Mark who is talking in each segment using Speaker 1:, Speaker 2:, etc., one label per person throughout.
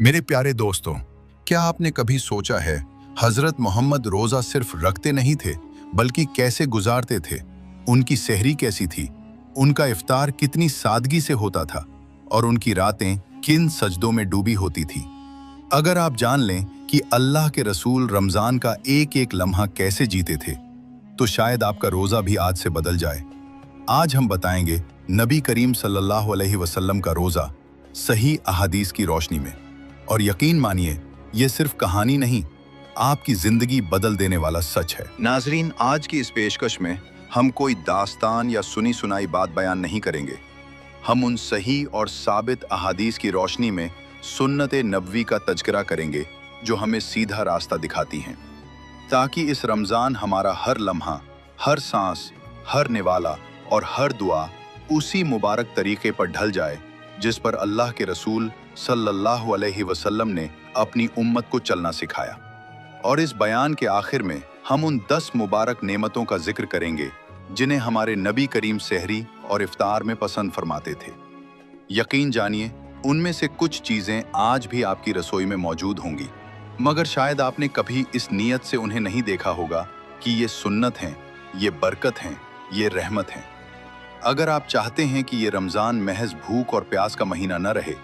Speaker 1: मेरे प्यारे दोस्तों, क्या आपने कभी सोचा है हजरत मोहम्मद रोज़ा सिर्फ रखते नहीं थे बल्कि कैसे गुजारते थे। उनकी सहरी कैसी थी, उनका इफ्तार कितनी सादगी से होता था और उनकी रातें किन सजदों में डूबी होती थी। अगर आप जान लें कि अल्लाह के रसूल रमज़ान का एक एक लम्हा कैसे जीते थे तो शायद आपका रोज़ा भी आज से बदल जाए। आज हम बताएंगे नबी करीम सल्लल्लाहु अलैहि वसल्लम का रोज़ा सही अहादीस की रोशनी में। और यकीन मानिए, ये सिर्फ कहानी नहीं, आपकी जिंदगी बदल देने वाला सच है। नाजरीन, आज की इस पेशकश में हम कोई दास्तान या सुनी सुनाई बात बयान नहीं करेंगे। हम उन सही और साबित अहादीस की रोशनी में सुन्नत नबवी का तज़किरा करेंगे जो हमें सीधा रास्ता दिखाती हैं, ताकि इस रमज़ान हमारा हर लम्हा, हर सांस, हर निवाला और हर दुआ उसी मुबारक तरीके पर ढल जाए जिस पर अल्लाह के रसूल सल्लल्लाहु अलैहि वसल्लम ने अपनी उम्मत को चलना सिखाया। और इस बयान के आखिर में हम उन 10 मुबारक नेमतों का जिक्र करेंगे जिन्हें हमारे नबी करीम सहरी और इफ्तार में पसंद फरमाते थे। यकीन जानिए, उनमें से कुछ चीज़ें आज भी आपकी रसोई में मौजूद होंगी, मगर शायद आपने कभी इस नीयत से उन्हें नहीं देखा होगा कि ये सुन्नत हैं, ये बरकत हैं, ये रहमत हैं। अगर आप चाहते हैं कि ये रमज़ान महज भूख और प्यास का महीना न रहे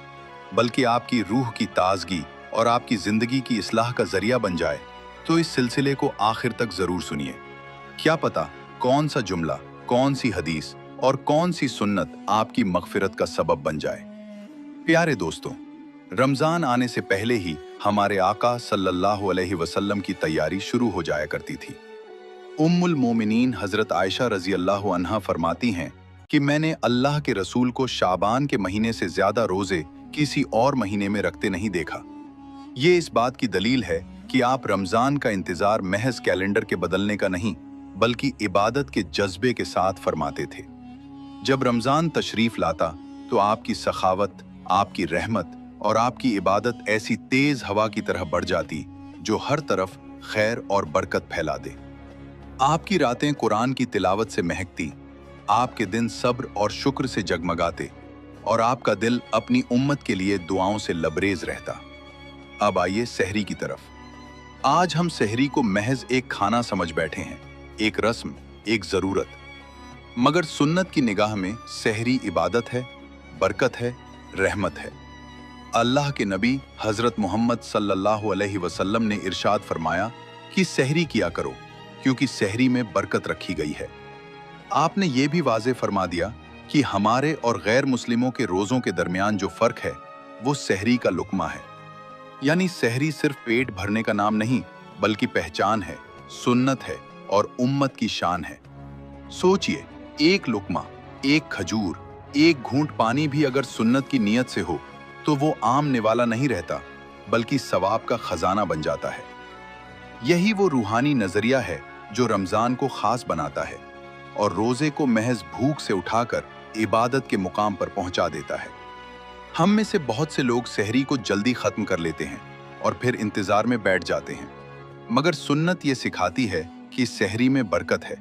Speaker 1: बल्कि आपकी रूह की ताजगी और आपकी ज़िंदगी की इस्लाह का ज़रिया बन जाए, तो इस सिलसिले को आखिर तक ज़रूर सुनिए। क्या पता कौन सा जुमला, कौन सी हदीस और कौन सी सुन्नत आपकी मग़फ़िरत का सबब बन जाए। प्यारे दोस्तों, रमज़ान आने से पहले ही हमारे आका सल्लल्लाहु अलैहि वसल्लम की तैयारी शुरू हो जाया करती थी। उम्मुल मोमिनीन हज़रत आयशा रज़ी अल्लाह अन्हा फरमाती हैं कि मैंने अल्लाह के रसूल को शाबान के महीने से ज़्यादा रोज़े किसी और महीने में रखते नहीं देखा। ये इस बात की दलील है कि आप रमज़ान का इंतज़ार महज कैलेंडर के बदलने का नहीं बल्कि इबादत के जज्बे के साथ फरमाते थे। जब रमज़ान तशरीफ़ लाता तो आपकी सखावत, आपकी रहमत और आपकी इबादत ऐसी तेज़ हवा की तरह बढ़ जाती जो हर तरफ खैर और बरकत फैला दे। आपकी रातें कुरान की तिलावत से महकती, आपके दिन सब्र और शुक्र से जगमगाते और आपका दिल अपनी उम्मत के लिए दुआओं से लबरेज रहता। अब आइए सहरी की तरफ। आज हम सहरी को महज एक खाना समझ बैठे हैं, एक रस्म, एक ज़रूरत। मगर सुन्नत की निगाह में सहरी इबादत है, बरकत है, रहमत है। अल्लाह के नबी हज़रत मोहम्मद सल्लल्लाहु अलैहि वसल्लम ने इरशाद फरमाया कि सहरी किया करो क्योंकि सहरी में बरकत रखी गई है। आपने ये भी वाज़े फरमा दिया कि हमारे और गैर मुस्लिमों के रोज़ों के दरमियान जो फ़र्क है वो सहरी का लुक़मा है। यानी सहरी सिर्फ पेट भरने का नाम नहीं बल्कि पहचान है, सुन्नत है और उम्मत की शान है। सोचिए, एक लुक़मा, एक खजूर, एक घूंट पानी भी अगर सुन्नत की नीयत से हो तो वो आम निवाला नहीं रहता बल्कि सवाब का खजाना बन जाता है। यही वो रूहानी नज़रिया है जो रमज़ान को ख़ास बनाता है और रोज़े को महज भूख से उठाकर इबादत के मुकाम पर पहुंचा देता है। हम में से बहुत से लोग सहरी को जल्दी ख़त्म कर लेते हैं और फिर इंतज़ार में बैठ जाते हैं, मगर सुन्नत ये सिखाती है कि सहरी में बरकत है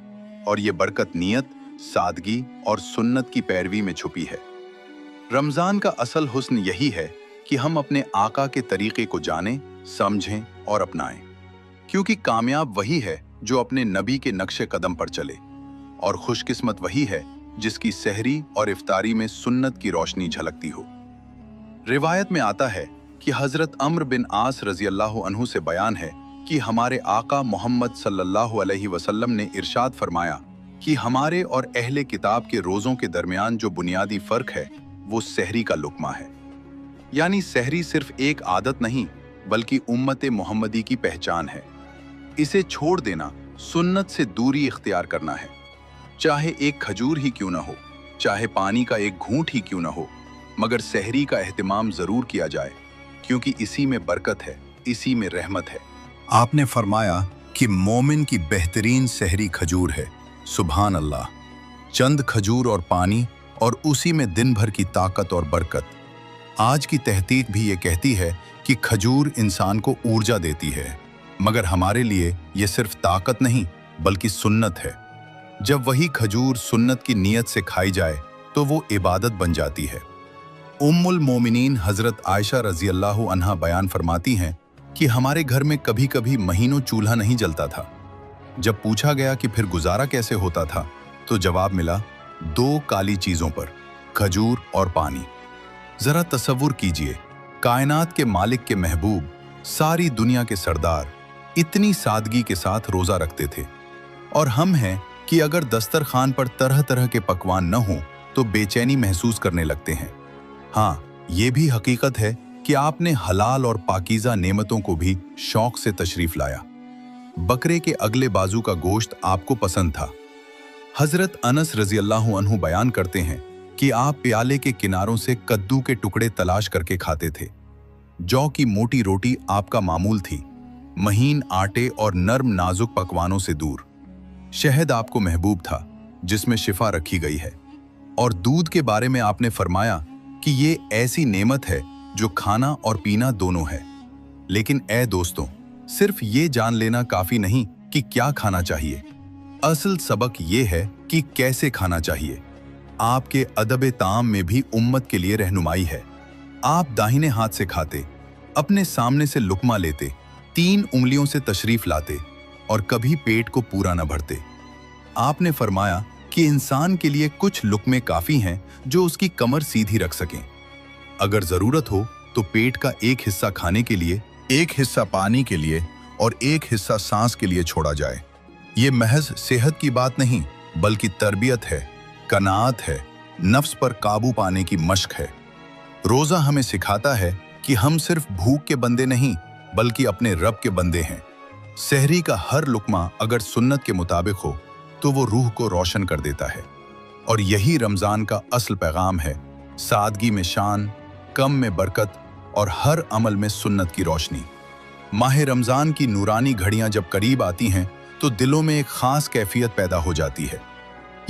Speaker 1: और ये बरकत नियत, सादगी और सुन्नत की पैरवी में छुपी है। रमज़ान का असल हुस्न यही है कि हम अपने आका के तरीक़े को जानें, समझें और अपनाएं, क्योंकि कामयाब वही है जो अपने नबी के नक्शे कदम पर चले और खुशकिस्मत वही है जिसकी सहरी और इफ्तारी में सुन्नत की रोशनी झलकती हो। रिवायत में आता है कि हज़रत अम्र बिन आस रज़ी अल्लाह अन्हु से बयान है कि हमारे आका मोहम्मद सल्लल्लाहु अलैहि वसल्लम ने इरशाद फरमाया कि हमारे और अहले किताब के रोज़ों के दरमियान जो बुनियादी फ़र्क है वो सहरी का लुक़मा है। यानी सहरी सिर्फ एक आदत नहीं बल्कि उम्मत मोहम्मदी की पहचान है। इसे छोड़ देना सुन्नत से दूरी इख्तियार करना है। चाहे एक खजूर ही क्यों ना हो, चाहे पानी का एक घूंट ही क्यों ना हो, मगर सहरी का एहतिमाम ज़रूर किया जाए क्योंकि इसी में बरकत है, इसी में रहमत है। आपने फरमाया कि मोमिन की बेहतरीन सहरी खजूर है। सुभान अल्लाह। चंद खजूर और पानी और उसी में दिन भर की ताकत और बरकत। आज की तहकीक भी ये कहती है कि खजूर इंसान को ऊर्जा देती है, मगर हमारे लिए ये सिर्फ ताकत नहीं बल्कि सुन्नत है। जब वही खजूर सुन्नत की नीयत से खाई जाए तो वो इबादत बन जाती है। उम्मुल मोमिनीन हजरत आयशा रजी अल्लाह अन्हा बयान फरमाती हैं कि हमारे घर में कभी कभी महीनों चूल्हा नहीं जलता था। जब पूछा गया कि फिर गुजारा कैसे होता था, तो जवाब मिला, 2 काली चीजों पर, खजूर और पानी। जरा तसव्वुर कीजिए, कायनात के मालिक के महबूब, सारी दुनिया के सरदार इतनी सादगी के साथ रोजा रखते थे, और हम हैं कि अगर दस्तरखान पर तरह तरह के पकवान न हो तो बेचैनी महसूस करने लगते हैं। हाँ, ये भी हकीकत है कि आपने हलाल और पाकीज़ा नेमतों को भी शौक से तशरीफ लाया। बकरे के अगले बाजू का गोश्त आपको पसंद था। हजरत अनस रजी अल्लाह अन्हु बयान करते हैं कि आप प्याले के किनारों से कद्दू के टुकड़े तलाश करके खाते थे। जौ की मोटी रोटी आपका मामूल थी, महीन आटे और नर्म नाजुक पकवानों से दूर। शहद आपको महबूब था, जिसमें शिफा रखी गई है। और दूध के बारे में आपने फरमाया कि ये ऐसी नेमत है जो खाना और पीना दोनों है। लेकिन ए दोस्तों, सिर्फ ये जान लेना काफी नहीं कि क्या खाना चाहिए। असल सबक ये है कि कैसे खाना चाहिए। आपके अदब ताम में भी उम्मत के लिए रहनुमाई है। आप दाहिने हाथ से खाते, अपने सामने से लुकमा लेते, 3 उंगलियों से तशरीफ लाते और कभी पेट को पूरा न भरते। आपने फरमाया कि इंसान के लिए कुछ लुकमे काफी हैं जो उसकी कमर सीधी रख सकें। अगर जरूरत हो तो पेट का एक हिस्सा खाने के लिए, एक हिस्सा पानी के लिए और एक हिस्सा सांस के लिए छोड़ा जाए। ये महज सेहत की बात नहीं, बल्कि तरबियत है, कनाअत है, नफ्स पर काबू पाने की मश्क है। रोजा हमें सिखाता है कि हम सिर्फ भूख के बंदे नहीं, बल्कि अपने रब के बंदे हैं। सहरी का हर लुकमा अगर सुन्नत के मुताबिक हो तो वो रूह को रोशन कर देता है। और यही रमजान का असल पैगाम है, सादगी में शान, कम में बरकत और हर अमल में सुन्नत की रोशनी। माह रमजान की नूरानी घड़ियां जब करीब आती हैं तो दिलों में एक खास कैफियत पैदा हो जाती है।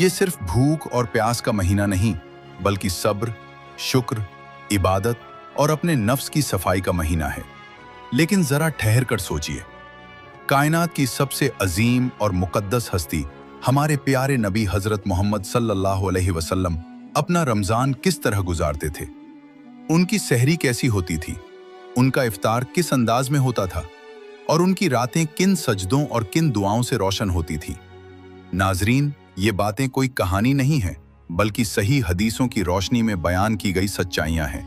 Speaker 1: ये सिर्फ भूख और प्यास का महीना नहीं, बल्कि सब्र, शुक्र, इबादत और अपने नफ्स की सफाई का महीना है। लेकिन जरा ठहर कर सोचिए, कायनात की सबसे अजीम और मुकद्दस हस्ती हमारे प्यारे नबी हजरत मोहम्मद सल्लल्लाहु अलैहि वसल्लम अपना रमजान किस तरह गुजारते थे? उनकी सहरी कैसी होती थी? उनका इफ्तार किस अंदाज में होता था? और उनकी रातें किन सजदों और किन दुआओं से रोशन होती थी? नाजरीन, ये बातें कोई कहानी नहीं है, बल्कि सही हदीसों की रोशनी में बयान की गई सच्चाइयां हैं,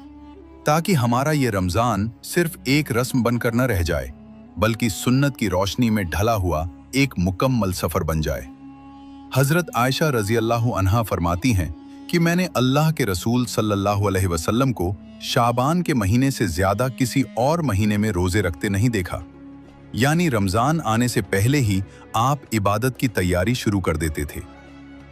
Speaker 1: ताकि हमारा ये रमजान सिर्फ एक रस्म बनकर न रह जाए, बल्कि सुन्नत की रोशनी में ढला हुआ एक मुकम्मल सफर बन जाए। हजरत आयशा रजी अल्लाह अन्हा फरमाती हैं कि मैंने अल्लाह के रसूल सल्लल्लाहु अलैहि वसल्लम को शाबान के महीने से ज्यादा किसी और महीने में रोजे रखते नहीं देखा। यानी रमजान आने से पहले ही आप इबादत की तैयारी शुरू कर देते थे,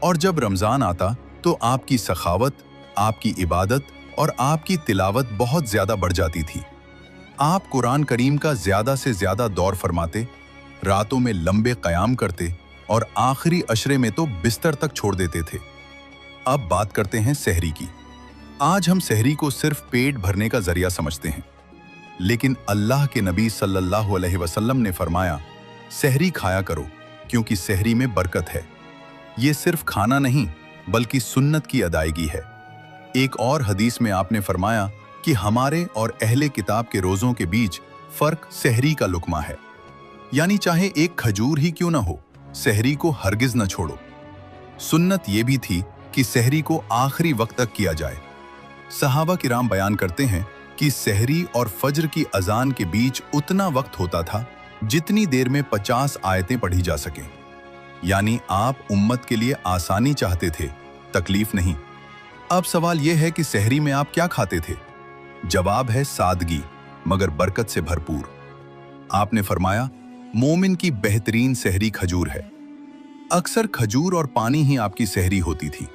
Speaker 1: और जब रमजान आता तो आपकी सखावत, आपकी इबादत और आपकी तिलावत बहुत ज्यादा बढ़ जाती थी। आप कुरान करीम का ज्यादा से ज्यादा दौर फरमाते, रातों में लंबे कयाम करते और आखिरी अशरे में तो बिस्तर तक छोड़ देते थे। अब बात करते हैं सहरी की। आज हम सहरी को सिर्फ पेट भरने का जरिया समझते हैं, लेकिन अल्लाह के नबी सल्लल्लाहु अलैहि वसल्लम ने फरमाया, सहरी खाया करो क्योंकि सहरी में बरकत है। ये सिर्फ खाना नहीं, बल्कि सुन्नत की अदायगी है। एक और हदीस में आपने फरमाया कि हमारे और अहले किताब के रोज़ों के बीच फर्क सहरी का लुकमा है। यानी चाहे एक खजूर ही क्यों ना हो, सहरी को हरगिज न छोड़ो। सुन्नत ये भी थी कि सहरी को आखिरी वक्त तक किया जाए। सहाबा किराम बयान करते हैं कि सहरी और फज्र की अजान के बीच उतना वक्त होता था जितनी देर में 50 आयतें पढ़ी जा सकें। यानी आप उम्मत के लिए आसानी चाहते थे, तकलीफ नहीं। अब सवाल यह है कि सहरी में आप क्या खाते थे? जवाब है सादगी, मगर बरकत से भरपूर। आपने फरमाया, मोमिन की बेहतरीन सहरी खजूर है। अक्सर खजूर और पानी ही आपकी सहरी होती थी,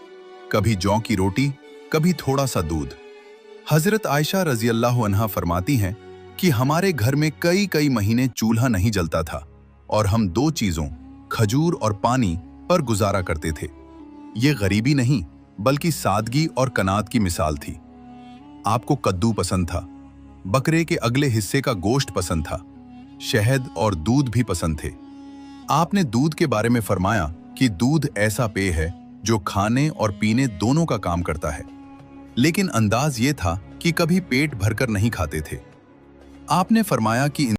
Speaker 1: कभी जौ की रोटी, कभी थोड़ा सा दूध। हजरत आयशा रजी अल्लाह अन्हा फरमाती हैं कि हमारे घर में कई कई महीने चूल्हा नहीं जलता था और हम 2 चीजों, खजूर और पानी, पर गुजारा करते थे। ये गरीबी नहीं, बल्कि सादगी और कनात की मिसाल थी। आपको कद्दू पसंद था, बकरे के अगले हिस्से का गोश्त पसंद था, शहद और दूध भी पसंद थे। आपने दूध के बारे में फरमाया कि दूध ऐसा पेय है जो खाने और पीने दोनों का काम करता है। लेकिन अंदाज ये था कि कभी पेट भरकर नहीं खाते थे। आपने फरमाया कि